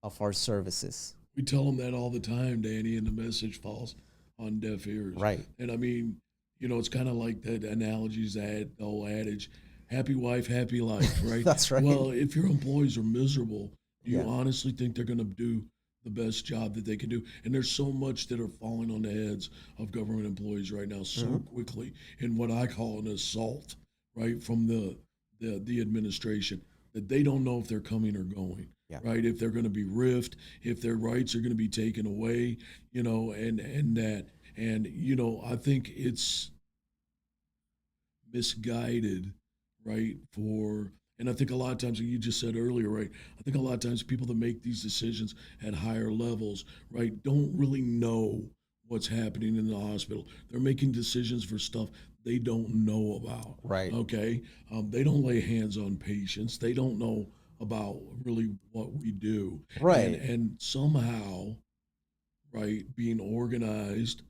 of our services? We tell them that all the time, Danny, and the message falls on deaf ears. Right. And I mean, it's kind of like that analogies, that old adage, happy wife, happy life, right? That's right. Well, if your employees are miserable, do you Yeah. honestly think they're going to do the best job that they can do? And there's so much that are falling on the heads of government employees right now so quickly in what I call an assault, right, from the administration, that they don't know if they're coming or going. Yeah. Right, if they're going to be riffed, if their rights are going to be taken away, and that, and I think it's misguided, right? And I think a lot of times, you just said earlier, right? I think a lot of times people that make these decisions at higher levels, right, don't really know what's happening in the hospital. They're making decisions for stuff they don't know about. Right. Okay, they don't lay hands on patients. They don't know about really what we do. Right. And somehow, right, being organized,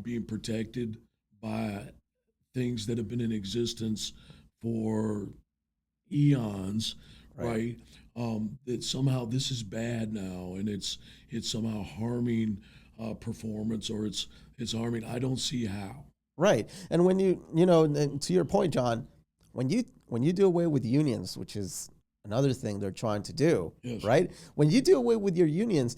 being protected by things that have been in existence for eons, Right. right? That somehow this is bad now, and it's somehow harming performance, or it's harming. I don't see how. Right. And when and to your point, John, when you do away with unions, which is another thing they're trying to do, Yes. right? When you do away with your unions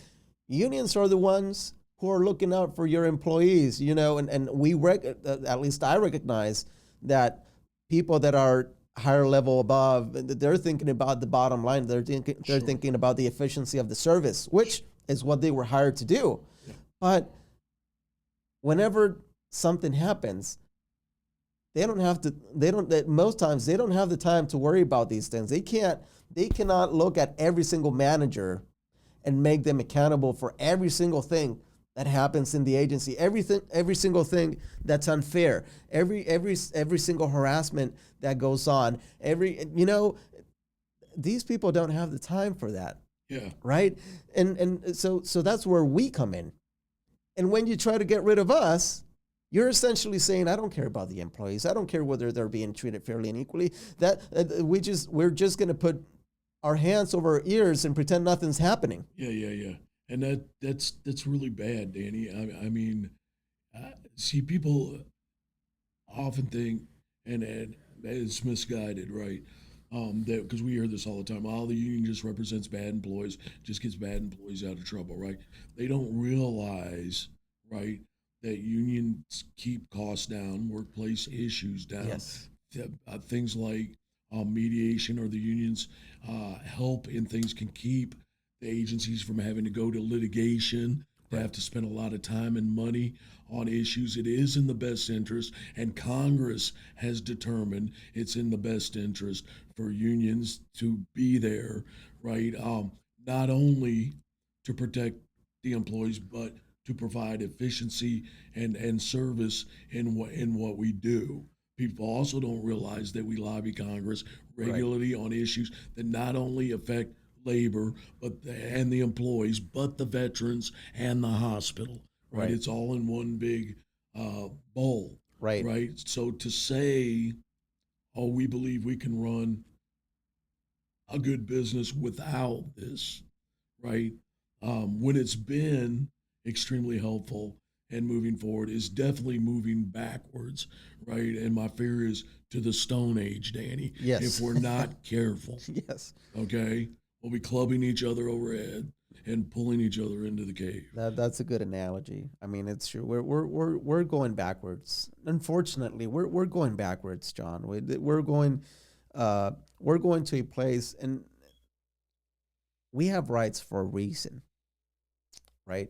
are the ones who are looking out for your employees, and at least I recognize that people that are higher level above, they're thinking about the bottom line. They're Sure. thinking about the efficiency of the service, which is what they were hired to do. Yeah. But whenever something happens, most times they don't have the time to worry about these things. They cannot look at every single manager and make them accountable for every single thing that happens in the agency, every single thing that's unfair, every single harassment that goes on, these people don't have the time for that. Yeah. Right? And so that's where we come in. And when you try to get rid of us, you're essentially saying, I don't care about the employees. I don't care whether they're being treated fairly and equally. That we're just going to put our hands over our ears and pretend nothing's happening. Yeah. And that's really bad, Danny. I mean, see, people often think, and it's misguided, right? That because we hear this all the time. Oh, the union just represents bad employees, just gets bad employees out of trouble, right? They don't realize, right, that unions keep costs down, workplace issues down. Yes. Things like mediation or the unions help in things can keep the agencies from having to go to litigation. They have to spend a lot of time and money on issues. It is in the best interest, and Congress has determined it's in the best interest for unions to be there, right? Not only to protect the employees, but to provide efficiency and service in what we do. People also don't realize that we lobby Congress Right. regularly on issues that not only affect labor and the employees, but the veterans and the hospital. Right? Right. It's all in one big bowl. Right. Right? So to say, "Oh, we believe we can run a good business without this," right? When it's been extremely helpful and moving forward is definitely moving backwards, right? And my fear is to the Stone Age, Danny, if Yes. we're not careful, Yes. okay? We'll be clubbing each other overhead and pulling each other into the cave. That's a good analogy. I mean, it's true. We're going backwards. Unfortunately, we're going backwards, John. We're going to a place, and we have rights for a reason, right?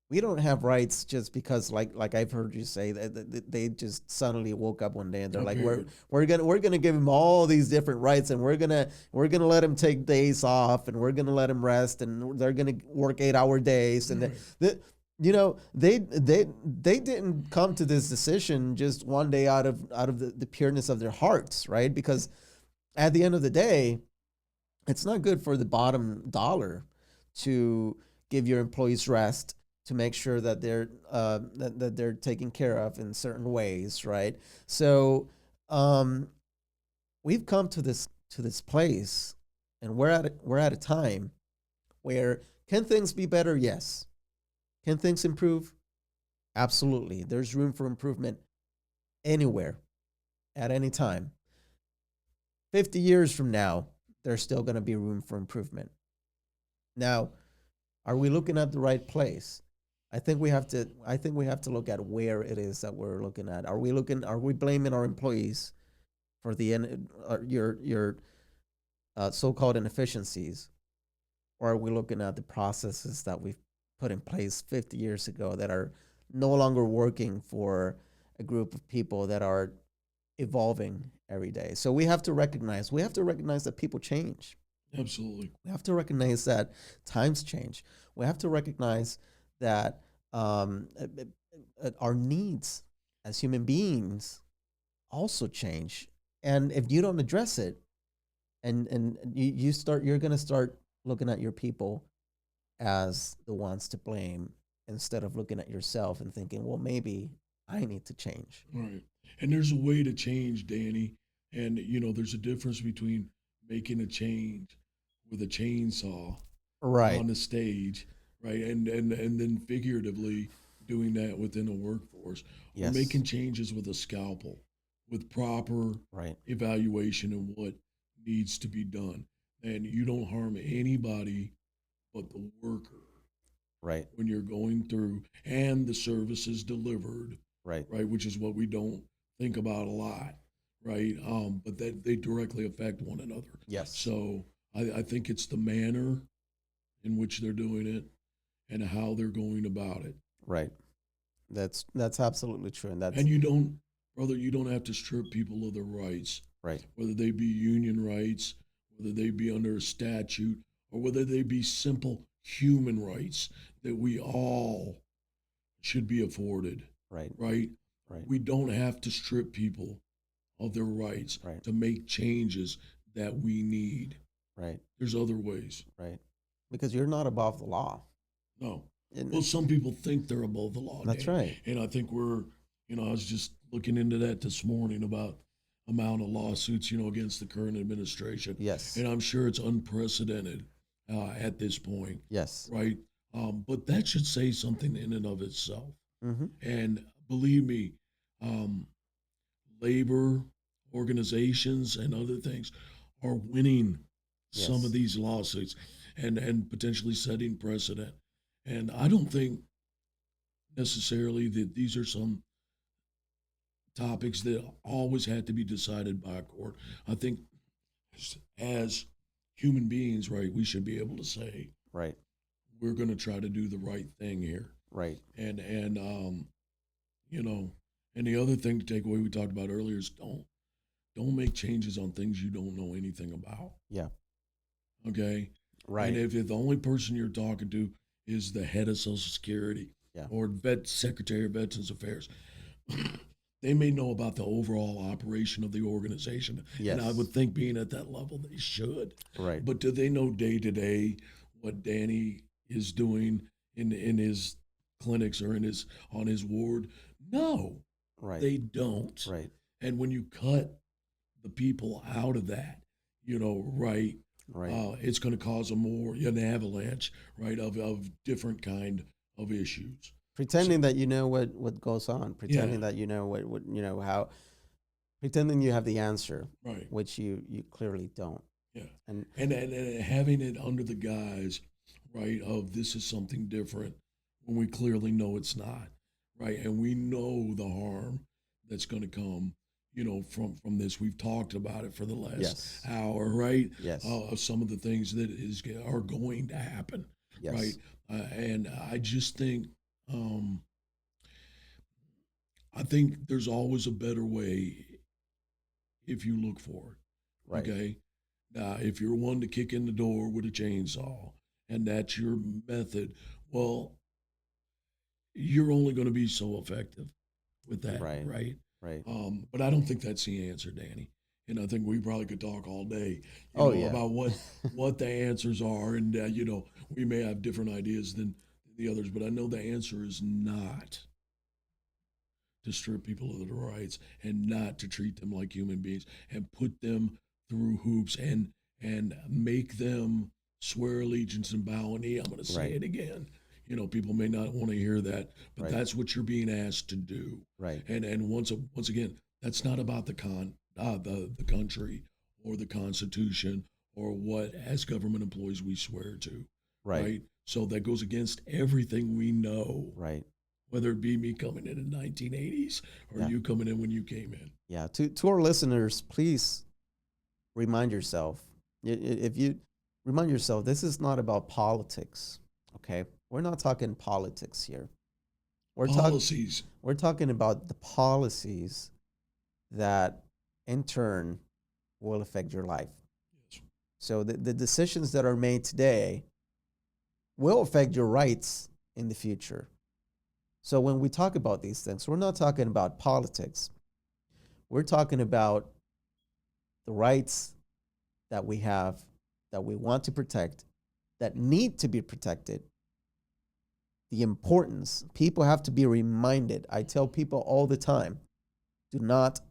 We don't have rights just because, like I've heard you say, that they just suddenly woke up one day and they're like, Appeared. we're gonna give him all these different rights, and we're gonna let him take days off, and we're gonna let him rest, and they're gonna work 8 hour days, and they didn't come to this decision just one day out of the pureness of their hearts, right? Because at the end of the day, it's not good for the bottom dollar to give your employees rest, to make sure that they're taken care of in certain ways, right? So we've come to this place, and we're at a time where, can things be better? Yes. Can things improve? Absolutely. There's room for improvement anywhere, at any time. 50 years from now, there's still going to be room for improvement. Now, are we looking at the right place? I think we have to look at where it is that we're looking at. Are we blaming our employees for your so-called inefficiencies, or are we looking at the processes that we've put in place 50 years ago that are no longer working for a group of people that are evolving every day? So we have to recognize that people change. Absolutely. We have to recognize that times change. We have to recognize that our needs as human beings also change. And if you don't address it, and you're going to start looking at your people as the ones to blame, instead of looking at yourself and thinking, well, maybe I need to change. Right. And there's a way to change, Danny. And, there's a difference between making a change with a chainsaw Right. on the stage, right? And then figuratively doing that within a workforce, or Yes. making changes with a scalpel, with proper Right. evaluation of what needs to be done. And you don't harm anybody but the worker Right. when you're going through and the services delivered, Right. right? Which is what we don't think about a lot, right? But that they directly affect one another. Yes. So I think it's the manner in which they're doing it and how they're going about it. Right. That's absolutely true, and that's And you don't, brother, you don't have to strip people of their rights, right. whether they be union rights, whether they be under a statute, or whether they be simple human rights that we all should be afforded, Right. right? Right. We don't have to strip people of their rights Right. to make changes that we need. Right. There's other ways. Right. Because you're not above the law. No. And Well, some people think they're above the law, that's Dan. right. And I think I was just looking into that this morning about amount of lawsuits, against the current administration. Yes. And I'm sure it's unprecedented at this point, Yes. right? But that should say something in and of itself. Mm-hmm. And believe me, um, labor organizations and other things are winning some Yes. of these lawsuits and potentially setting precedent. And I don't think necessarily that these are some topics that always had to be decided by a court. I think as human beings, right, we should be able to say Right. we're going to try to do the right thing here. Right. And you know, and the other thing to take away we talked about earlier is don't make changes on things you don't know anything about. Yeah. Okay. Right. And if the only person you're talking to is the head of Social Security Yeah. or Secretary of Veterans Affairs, they may know about the overall operation of the organization. Yes. And I would think being at that level, they should. Right. But do they know day to day what Danny is doing in his clinics or on his ward? No, Right. they don't. Right. And when you cut the people out of that, right, Right. it's going to cause an avalanche, right, of different kind of issues. Pretending that you know what goes on, pretending Yeah. that you know what how, pretending you have the answer, Right. which you clearly don't. Yeah. And And having it under the guise, right, of this is something different when we clearly know it's not, right? And we know the harm that's going to come, from this. We've talked about it for the last Yes. hour, right? Yes. Of some of the things that are going to happen, Yes. right? And I just think, I think there's always a better way if you look for it. Right. Okay. Now, if you're one to kick in the door with a chainsaw and that's your method, well, you're only going to be so effective with that, Right. right? Right. But I don't think that's the answer, Danny. And I think we probably could talk all day, Yeah. about what the answers are, and we may have different ideas than the others, but I know the answer is not to strip people of their rights and not to treat them like human beings and put them through hoops and make them swear allegiance and bow a knee. I'm going to say Right. it again. People may not want to hear that, but Right. that's what you're being asked to do. Right. And once again, that's not about the country or the Constitution or what as government employees we swear to. Right. So that goes against everything we know. Right. Whether it be me coming in the 1980s or Yeah. you coming in when you came in. Yeah. To our listeners, please remind yourself. If you remind yourself, this is not about politics. Okay, we're not talking politics here. We're talking. Policies. We're talking about the policies that, in turn, will affect your life. Yes. So the decisions that are made today will affect your rights in the future. So when we talk about these things, we're not talking about politics. We're talking about the rights that we have, that we want to protect, that need to be protected. The importance, people have to be reminded. I tell people all the time, do not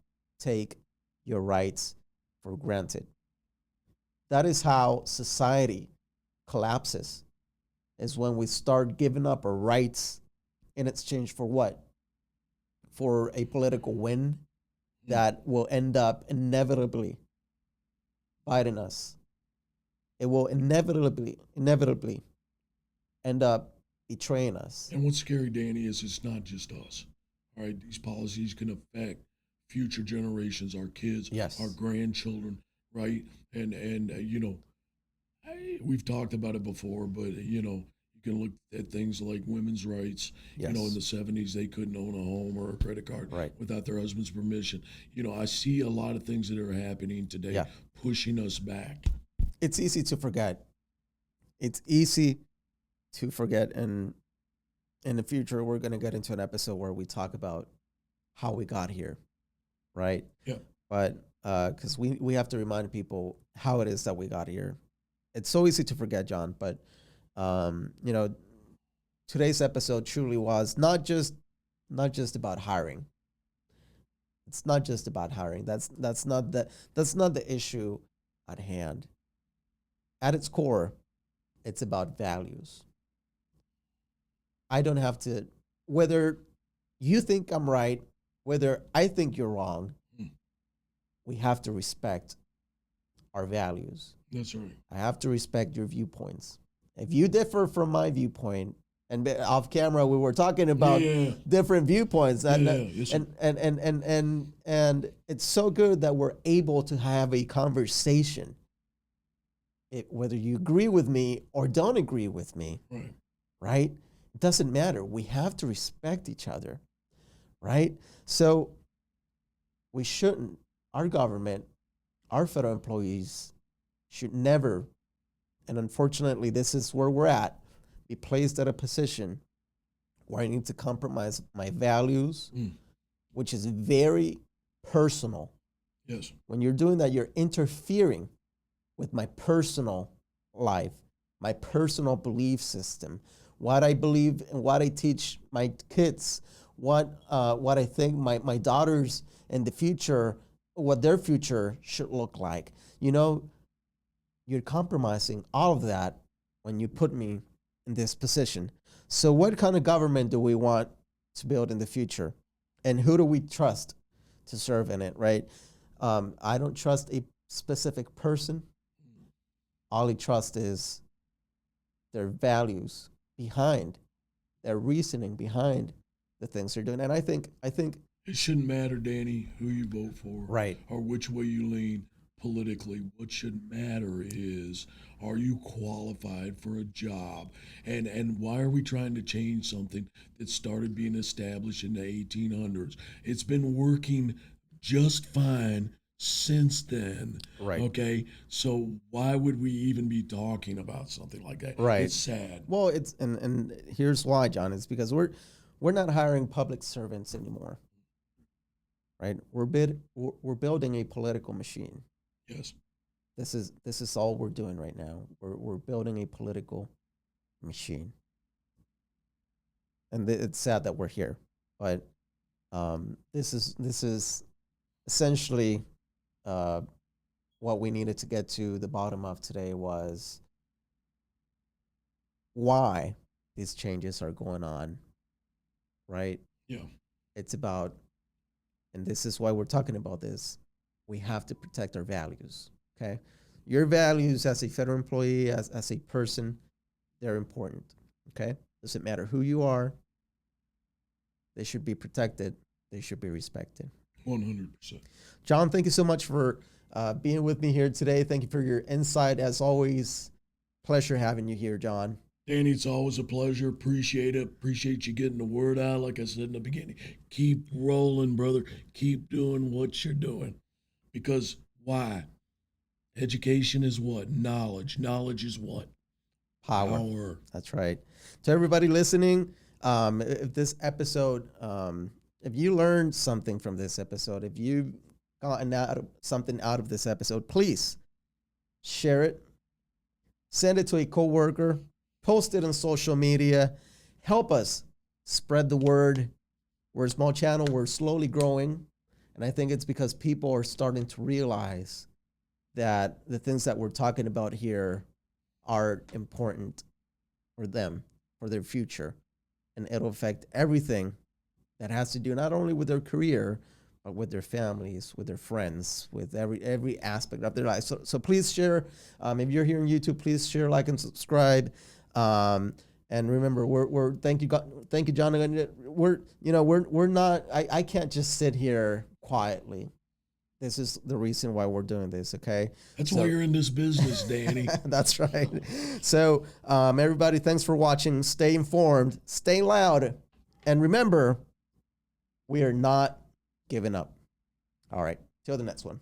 take your rights for granted. That is how society collapses, is when we start giving up our rights in exchange for what? For a political win that will end up inevitably biting us. It will inevitably end up betraying us. And what's scary, Danny, is it's not just us. All right, these policies can affect future generations, our kids, Yes. our grandchildren, right? And we've talked about it before, but you can look at things like women's rights. Yes. In the 70s, they couldn't own a home or a credit card Right. without their husband's permission. I see a lot of things that are happening today, Yeah. pushing us back. It's easy to forget. It's easy to forget. And in the future, we're going to get into an episode where we talk about how we got here, right? Yeah. But because we have to remind people how it is that we got here. It's so easy to forget, John. But today's episode truly was not just about hiring. It's not just about hiring. That's not the issue at hand. At its core, it's about values. I don't have to, whether you think I'm right, whether I think you're wrong, we have to respect our values. That's right. I have to respect your viewpoints. If you differ from my viewpoint, And off camera, we were talking about different viewpoints, and it's so good that we're able to have a conversation. Whether you agree with me or don't agree with me, right? It doesn't matter. We have to respect each other, right? So we shouldn't. Our government, our federal employees, should never, and unfortunately, this is where we're at, be placed at a position where I need to compromise my values, which is very personal. Yes. When you're doing that, you're interfering with my personal life, my personal belief system, what I believe and what I teach my kids, what I think my daughters in the future, what their future should look like. You know, you're compromising all of that when you put me in this position. So what kind of government do we want to build in the future? And who do we trust to serve in it, right? I don't trust a specific person. All I trust is their values behind, their reasoning behind the things they're doing. And I think it shouldn't matter, Danny, who you vote for, right, or which way you lean politically. What should matter is, are you qualified for a job? And why are we trying to change something that started being established in the 1800s? It's been working just fine since then. Right. Okay. So why would we even be talking about something like that? Right. It's sad. Well, it's and here's why, John. It's because we're not hiring public servants anymore. Right? We're building a political machine. Yes. This is all we're doing right now. We're building a political machine. And it's sad that we're here, but this is essentially what we needed to get to the bottom of today was why these changes are going on, right? Yeah. It's about, and this is why we're talking about this, we have to protect our values, okay? Your values as a federal employee, as a person, they're important, okay? Doesn't matter who you are, they should be protected, they should be respected. 100%. John, thank you so much for being with me here today. Thank you for your insight. As always, pleasure having you here, John. Danny, it's always a pleasure. Appreciate it. Appreciate you getting the word out. Like I said in the beginning, keep rolling, brother. Keep doing what you're doing. Because why? Education is what? Knowledge. Knowledge is what? Power. That's right. To everybody listening, if this episode, if you learned something from this episode, if you've gotten something out of this episode, please share it. Send it to a coworker. Post it on social media. Help us spread the word. We're a small channel. We're slowly growing. And I think it's because people are starting to realize that the things that we're talking about here are important for them, for their future. And it'll affect everything that has to do not only with their career, but with their families, with their friends, with every aspect of their life. So please share. If you're here on YouTube, please share, like, and subscribe. And remember, we're thank you, John. We're not. I can't just sit here quietly. This is the reason why we're doing this. Okay. That's why you're in this business, Danny. That's right. So everybody, thanks for watching. Stay informed. Stay loud, and remember, we are not giving up. All right. Till the next one.